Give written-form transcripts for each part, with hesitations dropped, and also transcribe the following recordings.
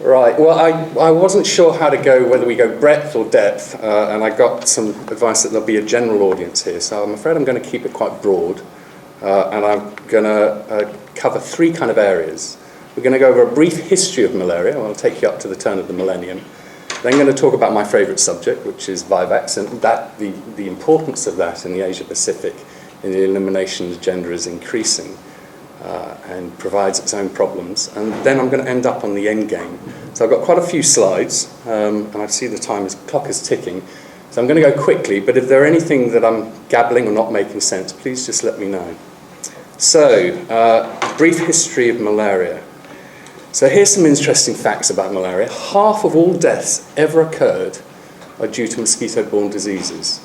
Right, well, I wasn't sure how to go, whether we go breadth or depth, and I got some advice that there'll be a general audience here, so I'm afraid I'm going to keep it quite broad, and I'm going to cover three kind of areas. We're going to go over a brief history of malaria. I'll take you up to the turn of the millennium. Then I'm going to talk about my favourite subject, which is vivax, and the importance of that in the Asia-Pacific in the elimination agenda is increasing. And provides its own problems. And then I'm going to end up on the end game. So I've got quite a few slides, and I see the clock is ticking. So I'm going to go quickly, but if there are anything that I'm gabbling or not making sense, please just let me know. So, brief history of malaria. So here's some interesting facts about malaria. Half of all deaths ever occurred are due to mosquito-borne diseases.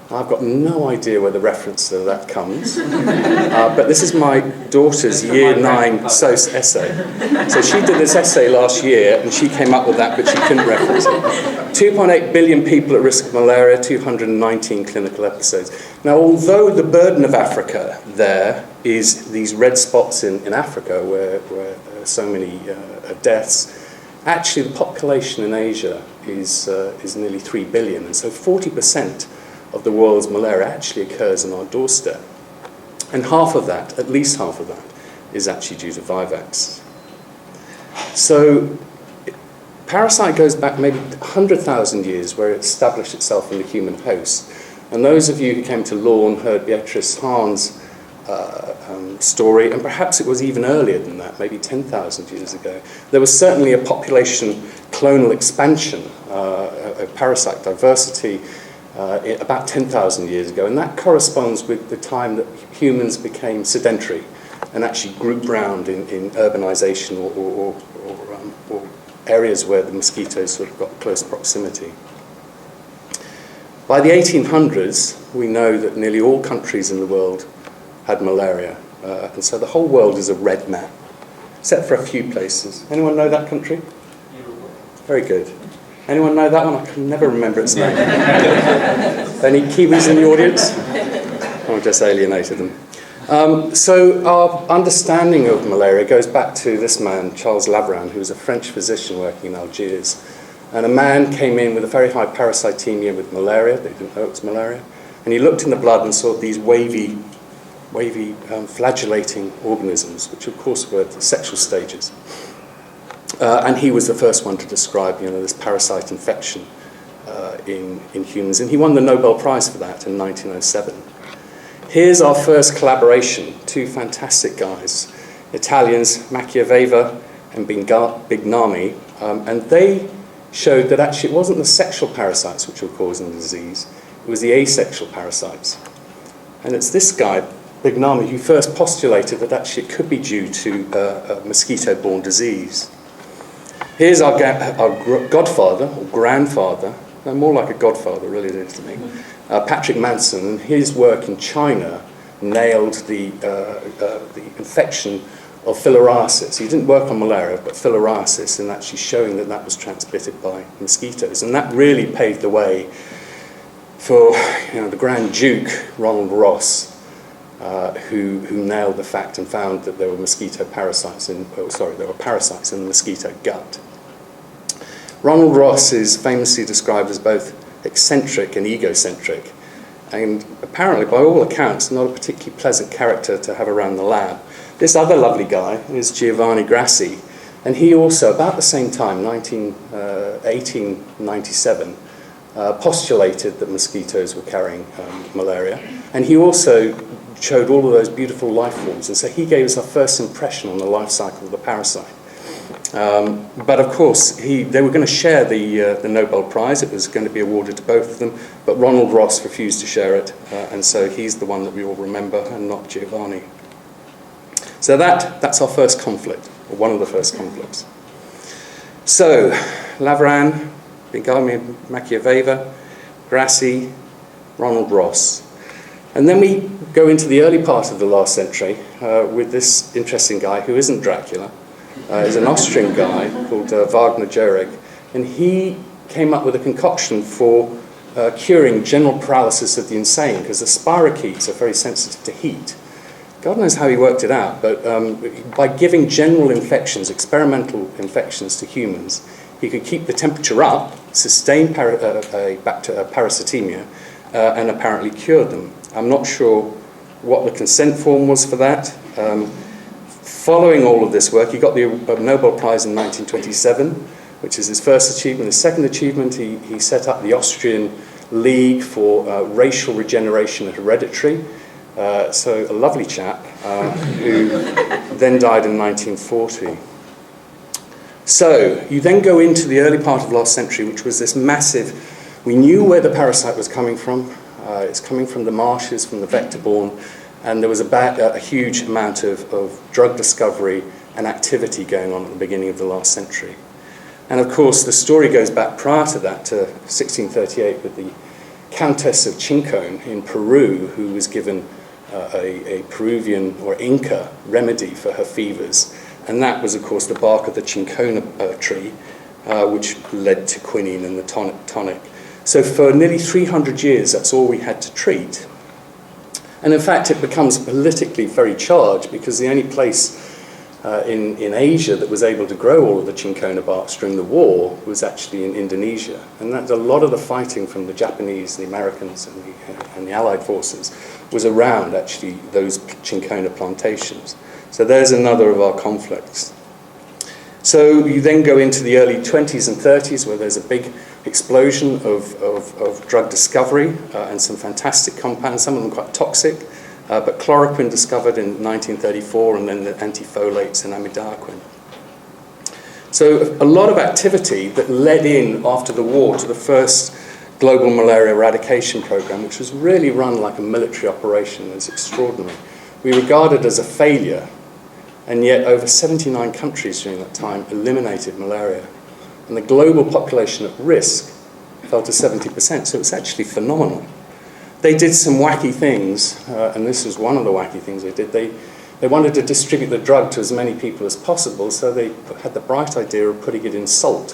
I've got no idea where the reference to that comes, but this is my daughter's Year 9 SOS essay. So she did this essay last year, and she came up with that, but she couldn't reference it. 2.8 billion people at risk of malaria, 219 clinical episodes. Now, although the burden of Africa there is these red spots in Africa where so many deaths, actually the population in Asia is nearly 3 billion, and so 40% of the world's malaria actually occurs on our doorstep. And half of that, at least half of that, is actually due to vivax. So parasite goes back maybe 100,000 years, where it established itself in the human host. And those of you who came to Lorne heard Beatrice Hahn's story, and perhaps it was even earlier than that, maybe 10,000 years ago. There was certainly a population clonal expansion, a parasite diversity, about 10,000 years ago, and that corresponds with the time that humans became sedentary and actually grouped round in urbanization or areas where the mosquitoes sort of got close proximity. By the 1800s, we know that nearly all countries in the world had malaria, and so the whole world is a red map, except for a few places. Anyone know that country? Very good. Anyone know that one? I can never remember its name. Any Kiwis in the audience? Oh, I just alienated them. So our understanding of malaria goes back to this man, Charles Laveran, who was a French physician working in Algiers. And a man came in with a very high parasitemia with malaria. They didn't know it was malaria. And he looked in the blood and saw these wavy flagellating organisms, which of course were the sexual stages. And he was the first one to describe, this parasite infection in humans. And he won the Nobel Prize for that in 1907. Here's our first collaboration, two fantastic guys, Italians, Machiaveva and Bignami. And they showed that actually it wasn't the sexual parasites which were causing the disease, it was the asexual parasites. And it's this guy, Bignami, who first postulated that actually it could be due to a mosquito-borne disease. Here's our godfather, or grandfather, more like a godfather, really it is to me, Patrick Manson, and his work in China nailed the infection of filariasis. He didn't work on malaria, but filariasis, and actually showing that that was transmitted by mosquitoes. And that really paved the way for the Grand Duke, Ronald Ross, who nailed the fact and found that there were parasites in the mosquito gut. Ronald Ross is famously described as both eccentric and egocentric, and apparently, by all accounts, not a particularly pleasant character to have around the lab. This other lovely guy is Giovanni Grassi, and he also, about the same time, 1897, postulated that mosquitoes were carrying malaria, and he also showed all of those beautiful life forms, and so he gave us our first impression on the life cycle of the parasite. But of course, they were going to share the Nobel Prize. It was going to be awarded to both of them, but Ronald Ross refused to share it, and so he's the one that we all remember, and not Giovanni. So that's our first conflict, or one of the first conflicts. So, Laveran, Bignami, Machiaveva, Grassi, Ronald Ross. And then we go into the early part of the last century with this interesting guy who isn't Dracula. He's an Austrian guy called Wagner Jauregg, and he came up with a concoction for curing general paralysis of the insane, because the spirochetes are very sensitive to heat. God knows how he worked it out, but by giving general infections, experimental infections to humans, he could keep the temperature up, sustain parasitemia, and apparently cured them. I'm not sure what the consent form was for that. Following all of this work, he got the Nobel Prize in 1927, which is his first achievement. His second achievement, he set up the Austrian League for Racial Regeneration and Hereditary. So a lovely chap who then died in 1940. So you then go into the early part of last century, which was this massive, we knew where the parasite was coming from. It's coming from the marshes, from the vector-borne, and there was a huge amount of drug discovery and activity going on at the beginning of the last century. And of course, the story goes back prior to that to 1638 with the Countess of Chincon in Peru, who was given a Peruvian or Inca remedy for her fevers. And that was, of course, the bark of the chincona tree, which led to quinine and the tonic. So for nearly 300 years, that's all we had to treat. And in fact, it becomes politically very charged because the only place in Asia that was able to grow all of the chincona barks during the war was actually in Indonesia. And that a lot of the fighting from the Japanese, the Americans, and the Allied forces was around actually those chincona plantations. So there's another of our conflicts. So you then go into the early 20s and 30s where there's a big explosion of drug discovery and some fantastic compounds, some of them quite toxic, but chloroquine discovered in 1934 and then the antifolates and imidaquine. So a lot of activity that led in after the war to the first global malaria eradication program, which was really run like a military operation. It was extraordinary. We regarded it as a failure, and yet over 79 countries during that time eliminated malaria. And the global population at risk fell to 70%, so it was actually phenomenal. They did some wacky things, and this was one of the wacky things they did. They wanted to distribute the drug to as many people as possible, so they had the bright idea of putting it in salt,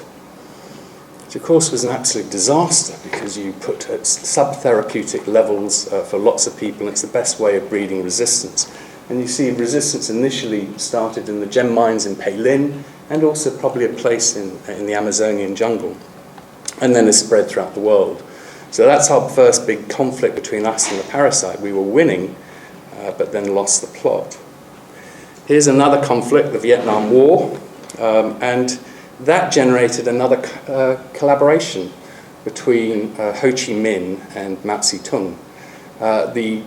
which of course was an absolute disaster because you put at sub-therapeutic levels for lots of people, and it's the best way of breeding resistance. And you see resistance initially started in the gem mines in Peilin, and also probably a place in the Amazonian jungle, and then it spread throughout the world. So that's our first big conflict between us and the parasite. We were winning, but then lost the plot. Here's another conflict, the Vietnam War, and that generated another collaboration between Ho Chi Minh and Mao Zedong. The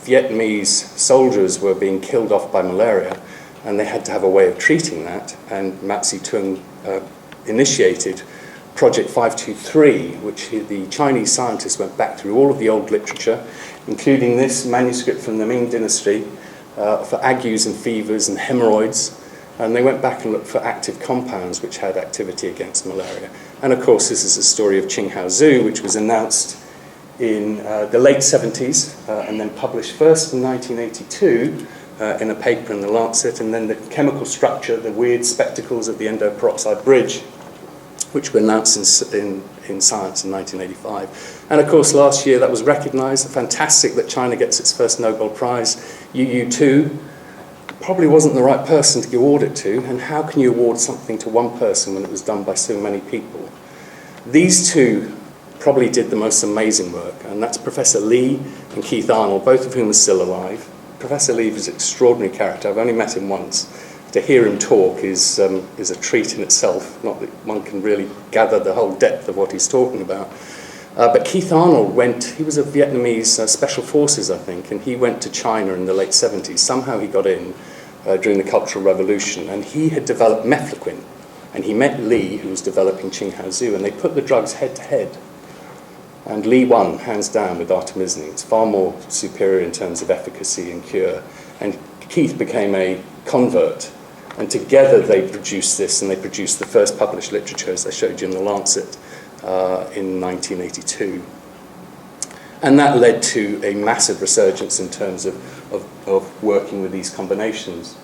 Vietnamese soldiers were being killed off by malaria, and they had to have a way of treating that, and Mao Zedong initiated Project 523, which the Chinese scientists went back through all of the old literature, including this manuscript from the Ming Dynasty for agues and fevers and hemorrhoids, and they went back and looked for active compounds which had activity against malaria. And of course, this is the story of Qinghao which was announced in the late 70s and then published first in 1982 in a paper in the Lancet, and then the chemical structure, the weird spectacles of the endoperoxide bridge, which were announced in Science in 1985. And of course, last year that was recognized. Fantastic that China gets its first Nobel Prize. UU2 probably wasn't the right person to award it to, and how can you award something to one person when it was done by so many people? These two probably did the most amazing work, and that's Professor Lee and Keith Arnold, both of whom are still alive. Professor Lee is an extraordinary character. I've only met him once. To hear him talk is a treat in itself. Not that one can really gather the whole depth of what he's talking about. But Keith Arnold he was a Vietnamese Special Forces, I think, and he went to China in the late 70s. Somehow he got in during the Cultural Revolution, and he had developed mefloquine. And he met Lee, who was developing Qinghao, and they put the drugs head to head. And Lee won, hands down, with artemisinin. It's far more superior in terms of efficacy and cure. And Keith became a convert. And together they produced this, and they produced the first published literature, as I showed you in the Lancet, in 1982. And that led to a massive resurgence in terms of working with these combinations.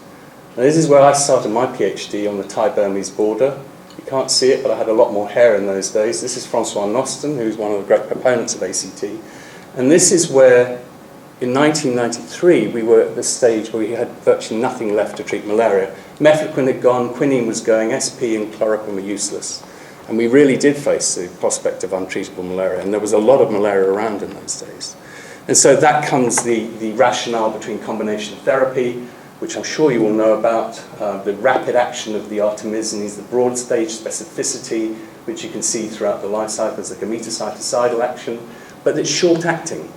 Now, this is where I started my PhD on the Thai-Burmese border. You can't see it, but I had a lot more hair in those days. This is Francois Noston, who's one of the great proponents of ACT. And this is where in 1993, we were at the stage where we had virtually nothing left to treat malaria. Mefloquine had gone, quinine was going, SP and chloroquine were useless. And we really did face the prospect of untreatable malaria, and there was a lot of malaria around in those days. And so that comes the rationale between combination therapy, which I'm sure you all know about, the rapid action of the artemisinin, the broad stage specificity, which you can see throughout the life cycle as a gametocytocidal action, but it's short-acting.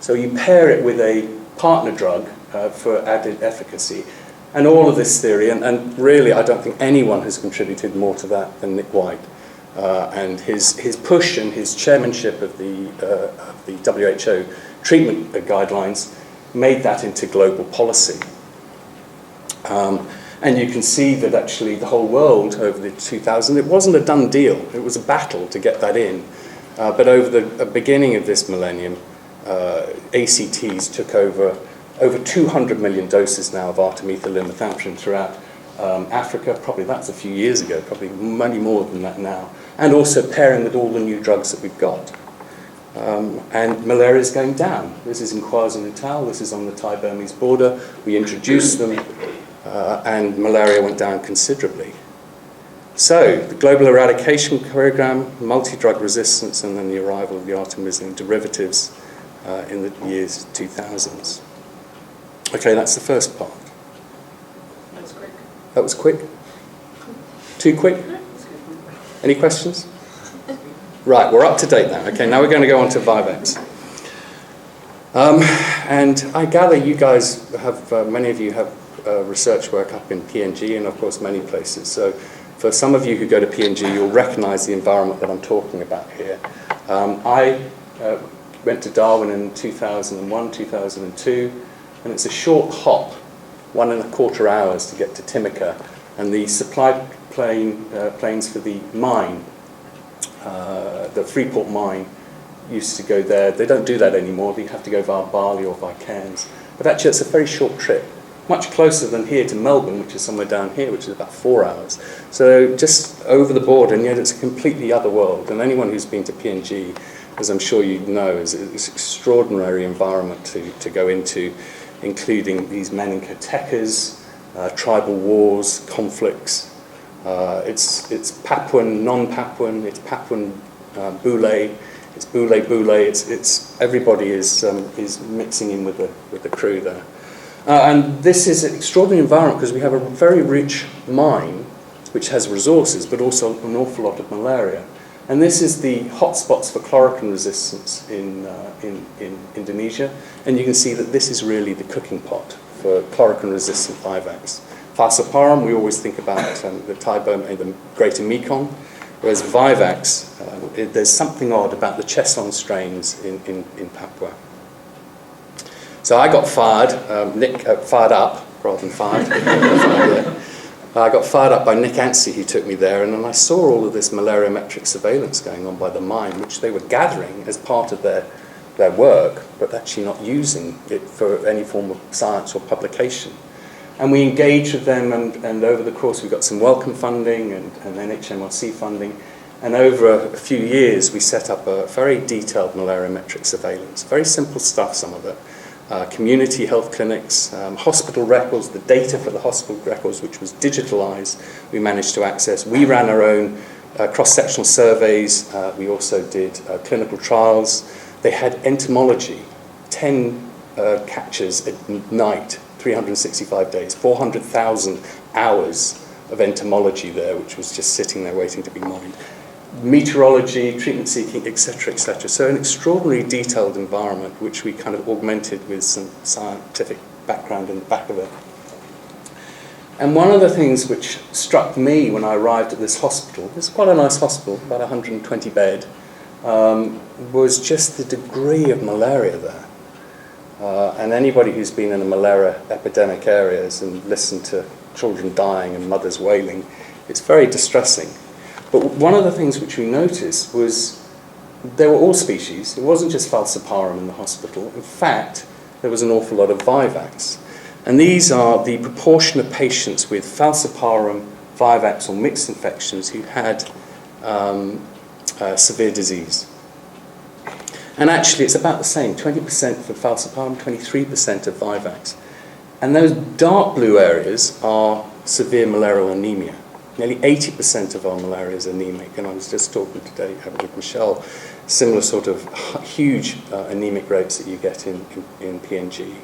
So you pair it with a partner drug for added efficacy. And all of this theory, and really I don't think anyone has contributed more to that than Nick White. And his push and his chairmanship of the WHO treatment guidelines made that into global policy. And you can see that actually the whole world over the 2000s, it wasn't a done deal. It was a battle to get that in. But over the beginning of this millennium, ACTs took over 200 million doses now of artemether lumefantrine throughout Africa. Probably that's a few years ago, probably many more than that now. And also pairing with all the new drugs that we've got. And malaria is going down. This is in KwaZulu-Natal, this is on the Thai-Burmese border. We introduced them, and malaria went down considerably. So, the global eradication program, multi-drug resistance, and then the arrival of the artemisinin derivatives in the years 2000s. Okay, that's the first part. That was quick. That was quick? Too quick? Any questions? Right, we're up to date now. Okay, now we're going to go on to Vivax. And I gather you guys have, many of you have research work up in PNG and of course many places. So for some of you who go to PNG, you'll recognize the environment that I'm talking about here. I went to Darwin in 2001, 2002, and it's a short hop, 1.25 hours to get to Timika, and the supply planes for the mine, the Freeport mine, used to go there. They don't do that anymore. They have to go via Bali or via Cairns. But actually, it's a very short trip, much closer than here to Melbourne, which is somewhere down here, which is about 4 hours. So just over the border, and yet it's a completely other world. And anyone who's been to PNG, as I'm sure you know, is an extraordinary environment to go into, including these meningotecas, tribal wars, conflicts. It's Papuan, non-Papuan, it's Papuan Bule, it's Bule, it's everybody is mixing in with the crew there. And this is an extraordinary environment because we have a very rich mine which has resources but also an awful lot of malaria. And this is the hotspots for chloroquine resistance in Indonesia. And you can see that this is really the cooking pot for chloroquine-resistant Vivax. Falciparum, we always think about the the Greater Mekong, whereas Vivax, there's something odd about the Cheson strains in Papua. So I got fired, fired up rather than fired. I got fired up by Nick Anstey, who took me there, and then I saw all of this malariametric surveillance going on by the mine, which they were gathering as part of their work, but actually not using it for any form of science or publication. And we engaged with them, and over the course we got some Wellcome funding and NHMRC funding, and over a few years we set up a very detailed malariametric surveillance. Very simple stuff, some of it. Community health clinics, hospital records, the data for the hospital records, which was digitalized, we managed to access. We ran our own cross-sectional surveys. We also did clinical trials. They had entomology, 10 catches at night, 365 days, 400,000 hours of entomology there, which was just sitting there waiting to be mined. Meteorology, treatment seeking, etc., etc. So an extraordinarily detailed environment, which we kind of augmented with some scientific background in the back of it. And one of the things which struck me when I arrived at this hospital, it's quite a nice hospital, about 120 bed, was just the degree of malaria there. And anybody who's been in the malaria epidemic areas and listened to children dying and mothers wailing, it's very distressing. But one of the things which we noticed was there were all species. It wasn't just Falciparum in the hospital. In fact, there was an awful lot of Vivax. And these are the proportion of patients with Falciparum, Vivax, or mixed infections who had severe disease. And actually, it's about the same, 20% for falciparum, 23% of Vivax. And those dark blue areas are severe malarial anemia. Nearly 80% of our malaria is anemic, and I was just talking today with Michelle, similar sort of huge anemic rates that you get in PNG.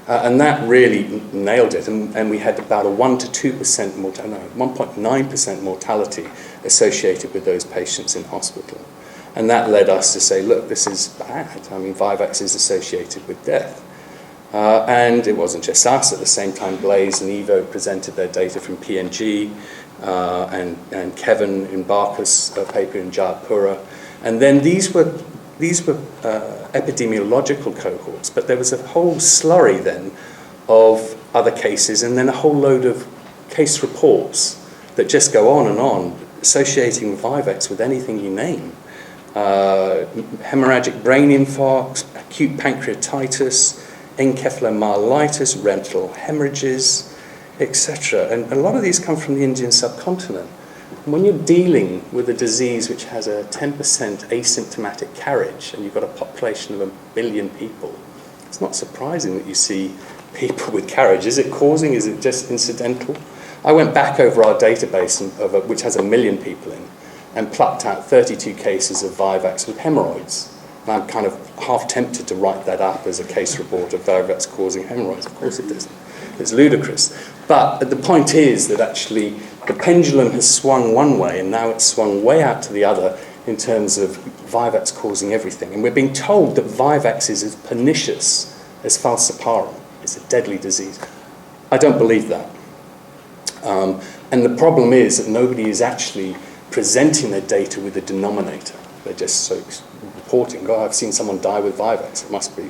And that really nailed it, and we had about a 1 to 2% mortality, 1.9% mortality associated with those patients in hospital. And that led us to say, look, this is bad. I mean, Vivax is associated with death. And it wasn't just us. At the same time, Blaise and Evo presented their data from PNG, and Kevin in Barker's paper in Jayapura. And then these were epidemiological cohorts, but there was a whole slurry then of other cases, and then a whole load of case reports that just go on, associating Vivax with anything you name. Hemorrhagic brain infarcts, acute pancreatitis, encephalomyelitis, retinal hemorrhages, etc. And a lot of these come from the Indian subcontinent. And when you're dealing with a disease which has a 10% asymptomatic carriage, and you've got a population of 1 billion people, it's not surprising that you see people with carriage. Is it causing? Is it just incidental? I went back over our database, which has 1 million people in, and plucked out 32 cases of Vivax with hemorrhoids. And I'm kind of half tempted to write that up as a case report of Vivax causing hemorrhoids. Of course it doesn't. It's ludicrous. But the point is that actually the pendulum has swung one way, and now it's swung way out to the other in terms of Vivax causing everything. And we're being told that Vivax is as pernicious as falciparum. It's a deadly disease. I don't believe that. And the problem is that nobody is actually presenting their data with a denominator. They're just so reporting, oh, I've seen someone die with Vivax, it must be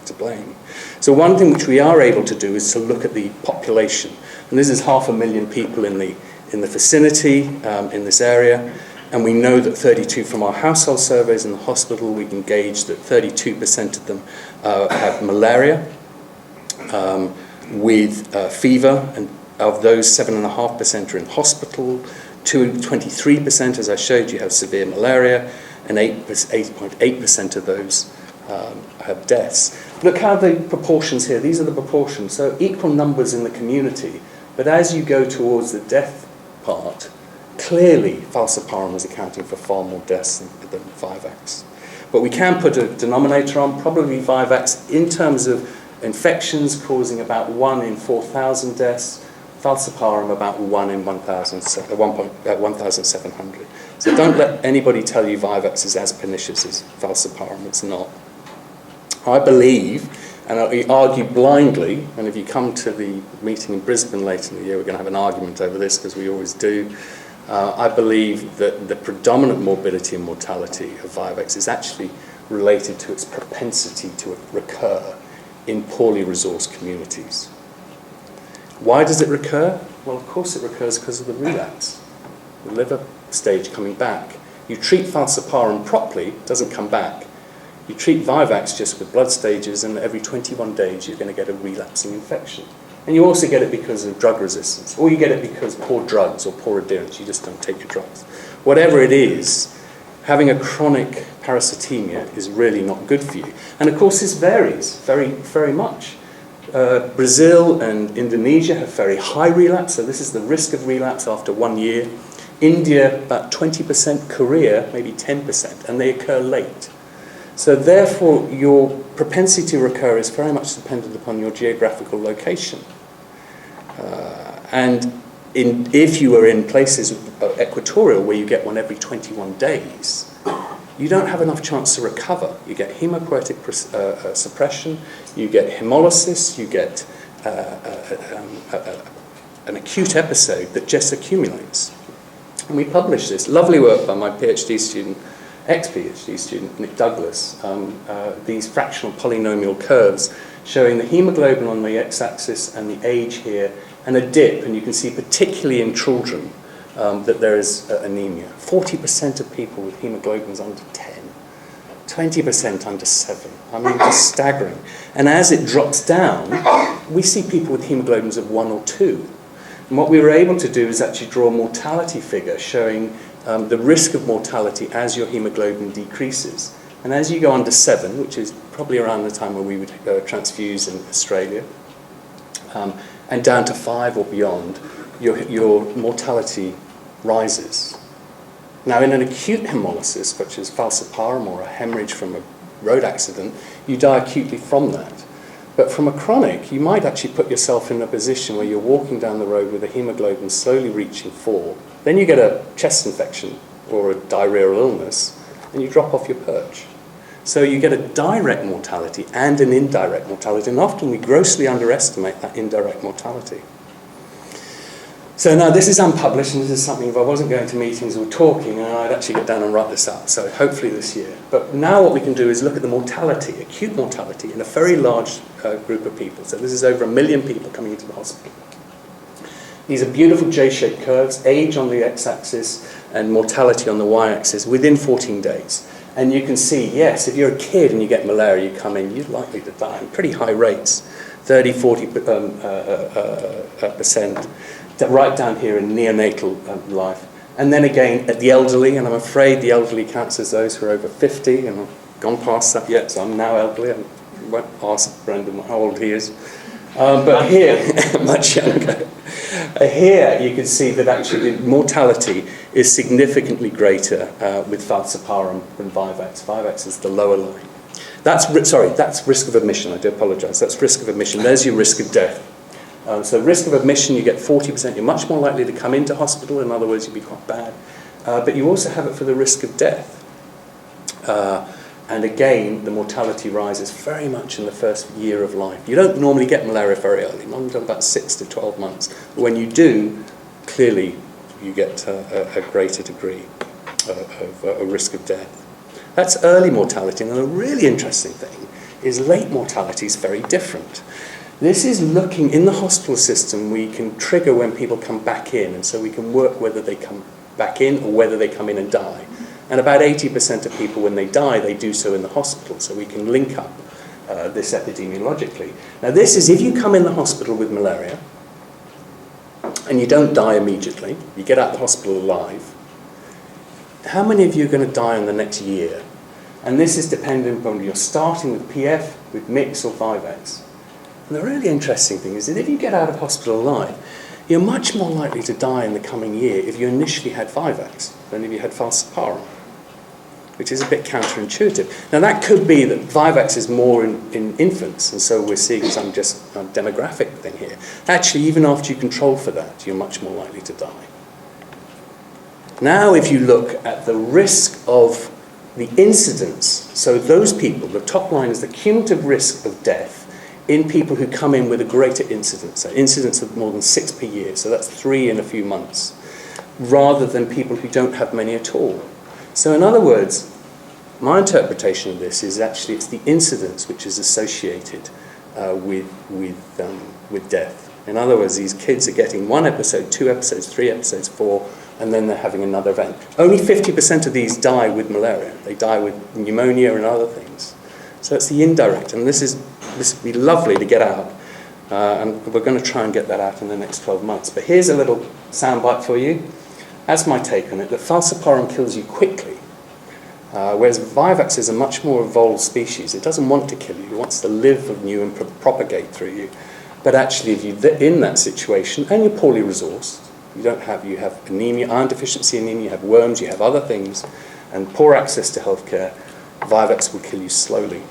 to blame. So one thing which we are able to do is to look at the population. And this is 500,000 people in the vicinity, in this area. And we know that 32 from our household surveys in the hospital, we can gauge that 32% of them have malaria with fever, and of those 7.5% are in hospital. 23%, as I showed you, have severe malaria, and 8.8% of those have deaths. Look how the proportions here, these are the proportions. So equal numbers in the community, but as you go towards the death part, clearly falciparum is accounting for far more deaths than Vivax. But we can put a denominator on, probably Vivax, in terms of infections causing about 1 in 4,000 deaths, falciparum about 1 in 1,700. So don't let anybody tell you Vivax is as pernicious as falciparum. It's not. I believe, and I argue blindly, and if you come to the meeting in Brisbane later in the year, we're going to have an argument over this, because we always do. I believe that the predominant morbidity and mortality of Vivax is actually related to its propensity to recur in poorly resourced communities. Why does it recur? Well, of course it recurs because of the relapse, the liver stage coming back. You treat falciparum properly, it doesn't come back. You treat Vivax just with blood stages, and every 21 days you're going to get a relapsing infection. And you also get it because of drug resistance, or you get it because poor drugs or poor adherence, you just don't take your drugs. Whatever it is, having a chronic parasitemia is really not good for you. And of course this varies very, very much. Brazil and Indonesia have very high relapse, so this is the risk of relapse after 1 year. India, about 20%, Korea, maybe 10%, and they occur late. So therefore, your propensity to recur is very much dependent upon your geographical location. If you are in places equatorial where you get one every 21 days, you don't have enough chance to recover. You get hematopoietic suppression, you get hemolysis, you get an acute episode that just accumulates. And we published this lovely work by my PhD student, ex-PhD student, Nick Douglas, these fractional polynomial curves showing the hemoglobin on the x-axis and the age here, and a dip, and you can see particularly in children that there is anemia. 40% of people with hemoglobins under 10, 20% under 7. I mean, it's staggering. And as it drops down, we see people with hemoglobins of 1 or 2. And what we were able to do is actually draw a mortality figure showing the risk of mortality as your hemoglobin decreases. And as you go under 7, which is probably around the time where we would transfuse in Australia, and down to 5 or beyond, your mortality rises. Now, in an acute hemolysis, such as falciparum or a hemorrhage from a road accident, you die acutely from that. But from a chronic, you might actually put yourself in a position where you're walking down the road with a hemoglobin slowly reaching 4. Then you get a chest infection or a diarrheal illness, and you drop off your perch. So you get a direct mortality and an indirect mortality, and often we grossly underestimate that indirect mortality. So now this is unpublished, and this is something, if I wasn't going to meetings or talking, I'd actually get down and write this up, so hopefully this year. But now what we can do is look at the mortality, acute mortality, in a very large group of people. So this is over 1 million people coming into the hospital. These are beautiful J-shaped curves, age on the x-axis and mortality on the y-axis within 14 days. And you can see, yes, if you're a kid and you get malaria, you come in, you're likely to die at pretty high rates, 30, 40%, right down here in neonatal life. And then again, at the elderly, and I'm afraid the elderly counts as those who are over 50, and I've gone past that yet, so I'm now elderly. I won't ask Brendan how old he is. But here, much younger. Here you can see that actually the mortality is significantly greater with falciparum than Vivax. Vivax is the lower line. That's risk of admission. I do apologise. That's risk of admission. There's your risk of death. So risk of admission, you get 40%. You're much more likely to come into hospital. In other words, you'd be quite bad. But you also have it for the risk of death. And again, the mortality rises very much in the first year of life. You don't normally get malaria very early, until about 6 to 12 months. But when you do, clearly you get a greater degree of a risk of death. That's early mortality. And the really interesting thing is late mortality is very different. This is looking, in the hospital system, we can trigger when people come back in, and so we can work whether they come back in or whether they come in and die. And about 80% of people, when they die, they do so in the hospital, so we can link up this epidemiologically. Now this is if you come in the hospital with malaria, and you don't die immediately, you get out of the hospital alive, how many of you are going to die in the next year? And this is dependent upon you're starting with PF, with mix or Vivax. And the really interesting thing is that if you get out of hospital alive, you're much more likely to die in the coming year if you initially had Vivax than if you had falciparum, which is a bit counterintuitive. Now that could be that Vivax is more in infants, and so we're seeing some just demographic thing here. Actually, even after you control for that, you're much more likely to die. Now if you look at the risk of the incidence, so those people, the top line is the cumulative risk of death in people who come in with a greater incidence, so incidence of more than 6 per year, so that's 3 in a few months, rather than people who don't have many at all. So in other words, my interpretation of this is actually it's the incidence which is associated with death. In other words, these kids are getting 1 episode, 2 episodes, 3 episodes, 4, and then they're having another event. Only 50% of these die with malaria. They die with pneumonia and other things. So it's the indirect, and this would be lovely to get out, and we're going to try and get that out in the next 12 months. But here's a little soundbite for you. That's my take on it, that falciparum kills you quickly, whereas Vivax is a much more evolved species. It doesn't want to kill you. It wants to live with you and propagate through you. But actually, if you're in that situation, and you're poorly resourced, you have anemia, iron deficiency anemia, you have worms, you have other things, and poor access to healthcare, Vivax will kill you slowly.